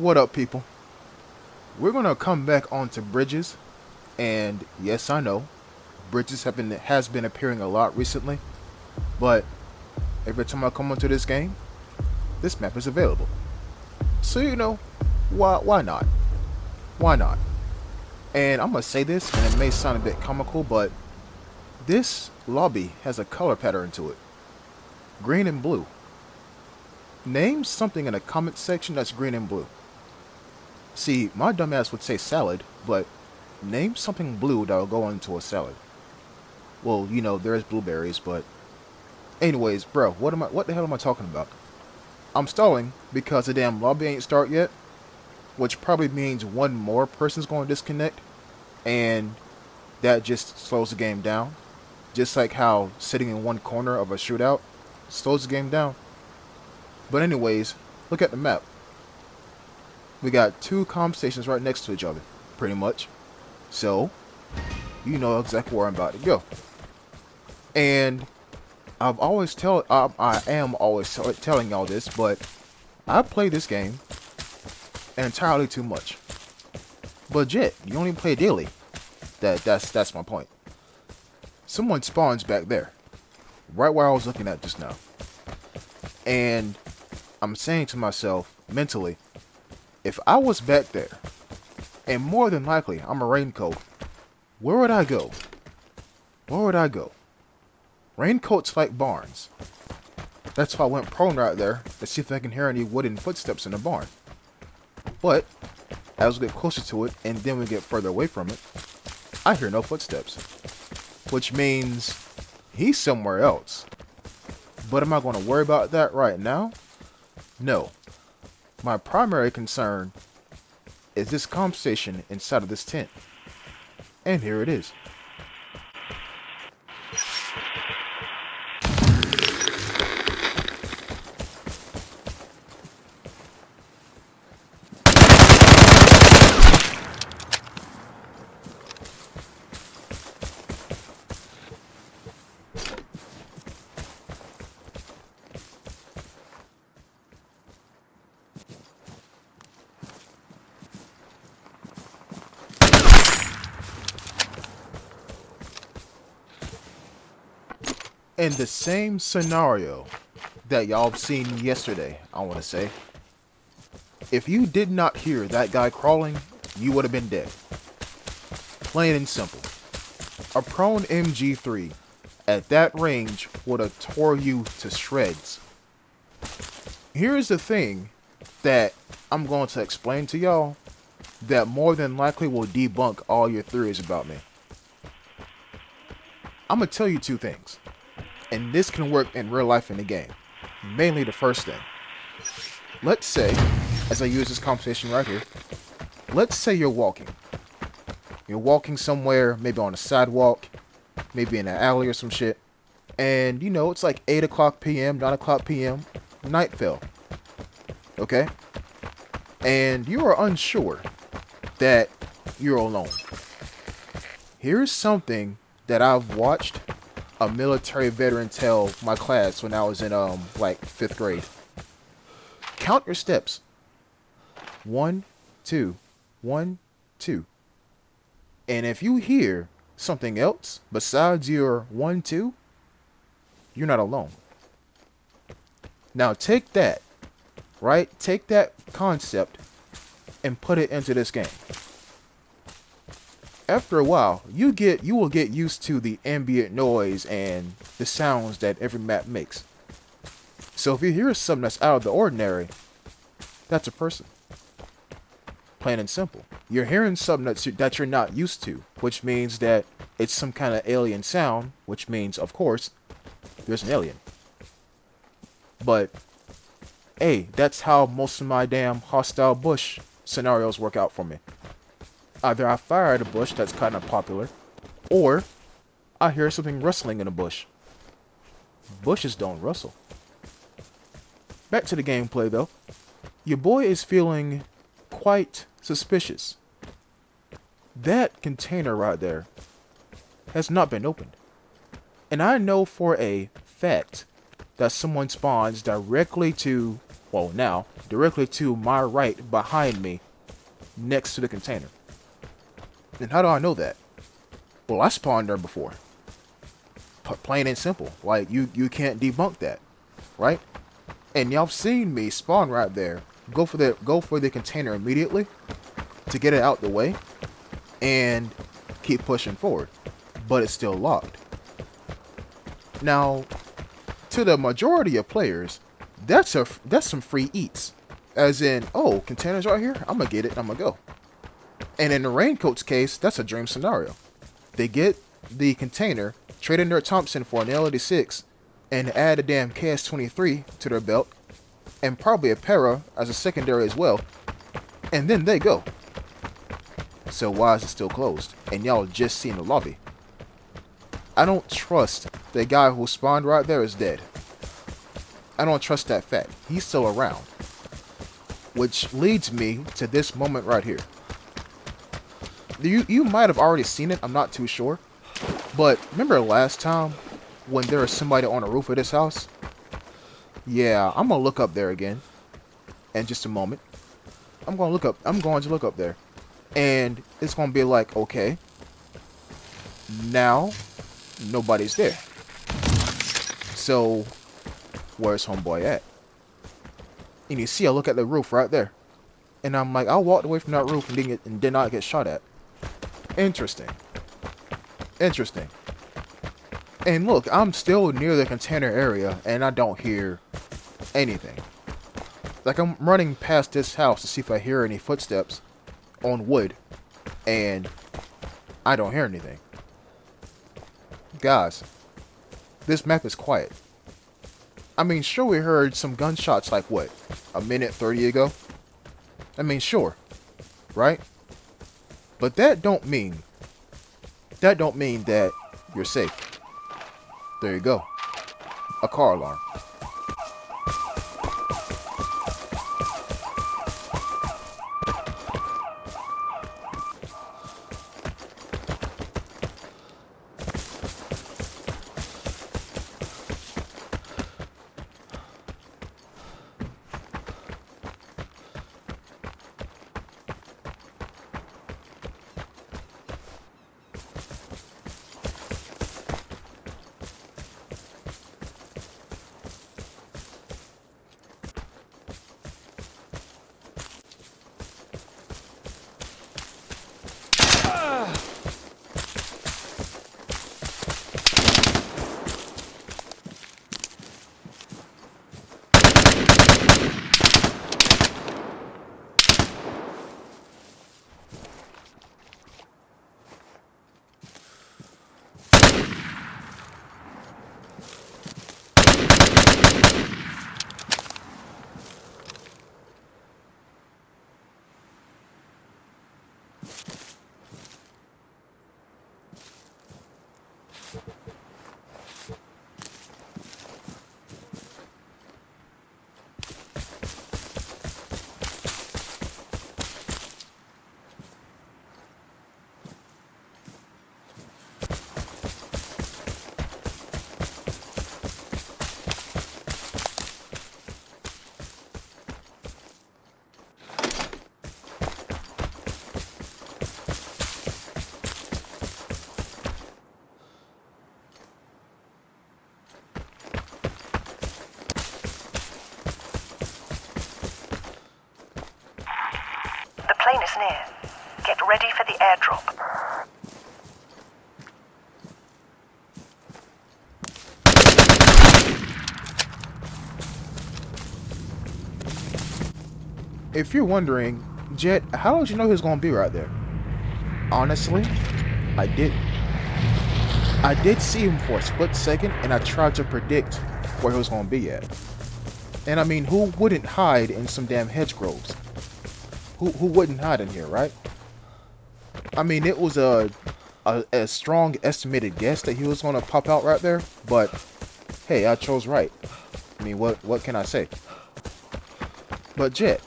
What up, people? We're gonna come back onto bridges, and yes, I know, bridges has been appearing a lot recently, but every time I come onto this game, this map is available. So why not? Why not? And I'm gonna say this, and it may sound a bit comical, but this lobby has a color pattern to it: green and blue. Name something in the comment section that's green and blue. See, my dumbass would say salad, but name something blue that'll go into a salad. Well, there's blueberries, but anyways, bro, what the hell am I talking about? I'm stalling because the damn lobby ain't start yet, which probably means one more person's going to disconnect, and that just slows the game down. Just like how sitting in one corner of a shootout slows the game down. But anyways, look at the map. We got two comm stations right next to each other, pretty much. So, you know exactly where I'm about to go. And I am always telling y'all this, but I play this game entirely too much. But Jet, you only play daily. That's my point. Someone spawns back there, right where I was looking at just now. And I'm saying to myself mentally, if I was back there, and more than likely I'm a raincoat, where would I go? Where would I go? Raincoats like barns. That's why I went prone right there to see if I can hear any wooden footsteps in the barn. But as we get closer to it, and then we get further away from it, I hear no footsteps. Which means he's somewhere else. But am I going to worry about that right now? No. My primary concern is this comm station inside of this tent. And here it is. In the same scenario that y'all seen yesterday, I want to say, if you did not hear that guy crawling, you would have been dead. Plain and simple. A prone MG3 at that range would have tore you to shreds. Here's the thing that I'm going to explain to y'all that more than likely will debunk all your theories about me. I'm going to tell you two things. And this can work in real life in the game. Mainly the first thing. Let's say, as I use this conversation right here, let's say you're walking. You're walking somewhere, maybe on a sidewalk, maybe in an alley or some shit. And, it's like 8 o'clock p.m., 9 o'clock p.m., night fell. Okay? And you are unsure that you're alone. Here's something that I've watched a military veteran tell my class when I was in 5th grade. Count your steps. 1, 2, 1, 2. And if you hear something else besides your 1, 2, you're not alone. Now take that, right? Take that concept and put it into this game. After a while, you will get used to the ambient noise and the sounds that every map makes. So if you hear something that's out of the ordinary, that's a person. Plain and simple. You're hearing something that you're not used to, which means that it's some kind of alien sound, which means, of course, there's an alien. But, hey, that's how most of my damn hostile bush scenarios work out for me. Either I fire at a bush that's kind of popular, or I hear something rustling in a bush. Bushes don't rustle. Back to the gameplay though. Your boy is feeling quite suspicious. That container right there has not been opened. And I know for a fact that someone spawns directly to Well, now, directly to my right, behind me, next to the container. And how do I know that? Well, I spawned there before. Plain and simple. Like, you can't debunk that, right? And y'all seen me spawn right there. Go for the container immediately to get it out the way and keep pushing forward. But it's still locked. Now, to the majority of players, that's some free eats. As in, oh, containers right here, I'm gonna get it, I'm gonna go. And in the Raincoat's case, that's a dream scenario. They get the container, trade in their Thompson for an L86, and add a damn KS23 to their belt, and probably a para as a secondary as well, and then they go. So why is it still closed? And y'all just seen the lobby. I don't trust the guy who spawned right there is dead. I don't trust that fact. He's still around. Which leads me to this moment right here. You might have already seen it, I'm not too sure. But remember last time when there was somebody on the roof of this house? Yeah, I'm gonna look up there again in just a moment. I'm going to look up there. And it's gonna be like, okay, now nobody's there. So where's homeboy at? And you see I look at the roof right there. And I'm like, I walked away from that roof and did not get shot at. Interesting. Interesting. And look, I'm still near the container area and I don't hear anything. Like, I'm running past this house to see if I hear any footsteps on wood, and I don't hear anything. Guys, this map is quiet. I mean, sure, we heard some gunshots like, what, a minute 30 ago? I mean, sure, right? But that don't mean that you're safe. There you go. A car alarm. The plane is near. Get ready for the airdrop. If you're wondering, Jet, how did you know he was going to be right there? Honestly, I didn't. I did see him for a split second, and I tried to predict where he was going to be at. And I mean, who wouldn't hide in some damn hedge groves? Who wouldn't hide in here, right? I mean, it was a strong estimated guess that he was going to pop out right there, but hey, I chose right. I mean, what can I say? But Jet,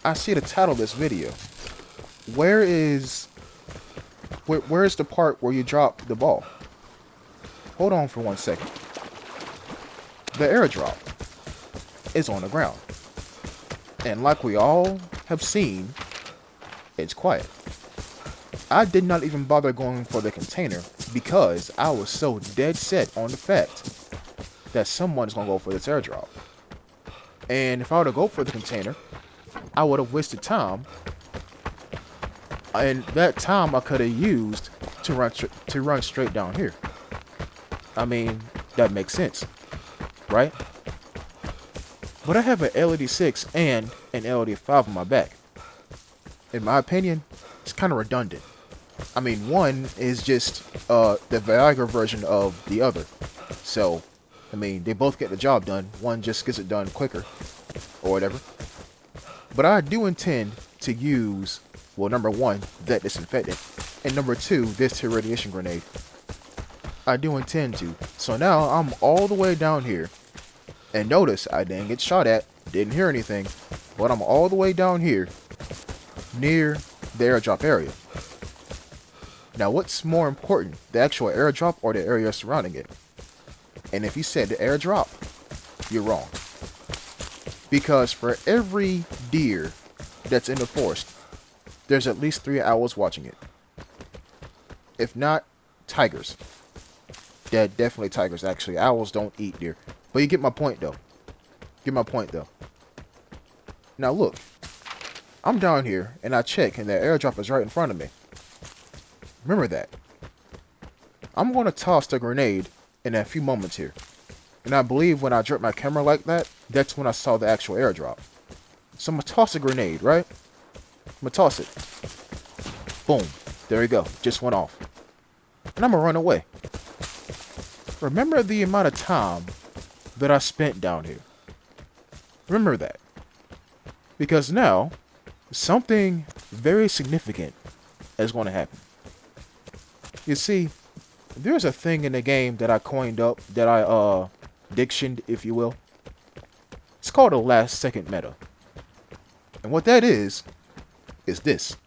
I see the title of this video. Where is the part where you drop the ball? Hold on for 1 second. The airdrop is on the ground. And like we all have seen, it's quiet. I did not even bother going for the container because I was so dead set on the fact that someone's gonna go for this airdrop. And if I were to go for the container, I would have wasted time, and that time I could have used to run straight down here. I mean, that makes sense, right? But I have an LED6 and an LED5 on my back. In my opinion, it's kind of redundant. I mean, one is just the Vigor version of the other. So, I mean, they both get the job done. One just gets it done quicker, or whatever. But I do intend to use, well, number one, that disinfectant, and number two, this radiation grenade. I do intend to. So now I'm all the way down here. And notice, I didn't get shot at, didn't hear anything, but I'm all the way down here, near the airdrop area. Now, what's more important, the actual airdrop or the area surrounding it? And if you said the airdrop, you're wrong. Because for every deer that's in the forest, there's at least 3 owls watching it. If not, tigers. Yeah, definitely tigers, actually. Owls don't eat deer. But you get my point, though. Get my point, though. Now, look. I'm down here, and I check, and the airdrop is right in front of me. Remember that. I'm going to toss the grenade in a few moments here. And I believe when I jerk my camera like that, that's when I saw the actual airdrop. So I'm going to toss a grenade, right? I'm going to toss it. Boom. There we go. Just went off. And I'm going to run away. Remember the amount of time that I spent down here. Remember that. Because now, something very significant is going to happen. You see, there's a thing in the game that I coined up, that I dictioned, if you will. It's called a last second meta. And what that is this.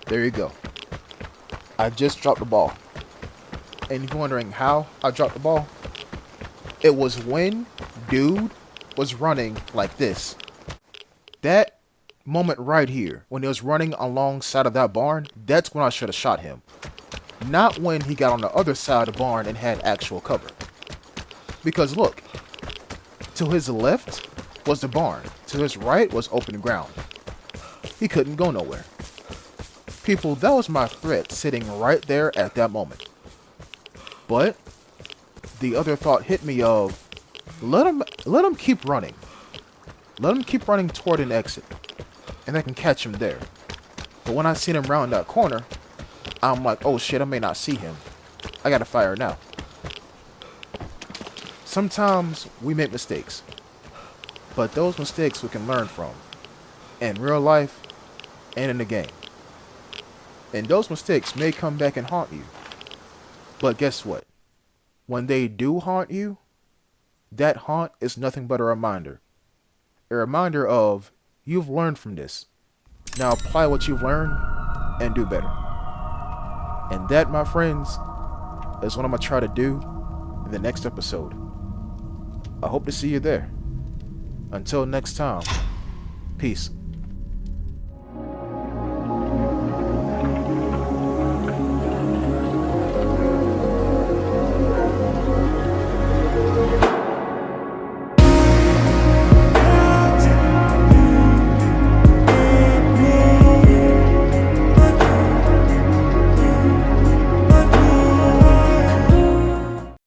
There you go. I just dropped the ball. And if you're wondering how I dropped the ball, it was when dude was running like this. That moment right here, when he was running alongside of that barn, that's when I should have shot him. Not when he got on the other side of the barn and had actual cover. Because look, to his left was the barn. To his right was open ground. He couldn't go nowhere. People, that was my threat sitting right there at that moment. But the other thought hit me of, let him keep running. Let him keep running toward an exit, and I can catch him there. But when I seen him round that corner, I'm like, oh shit, I may not see him. I gotta fire now. Sometimes we make mistakes, but those mistakes we can learn from, in real life and in the game. And those mistakes may come back and haunt you. But guess what? When they do haunt you, that haunt is nothing but a reminder. A reminder of, you've learned from this. Now apply what you've learned and do better. And that, my friends, is what I'm going to try to do in the next episode. I hope to see you there. Until next time, peace.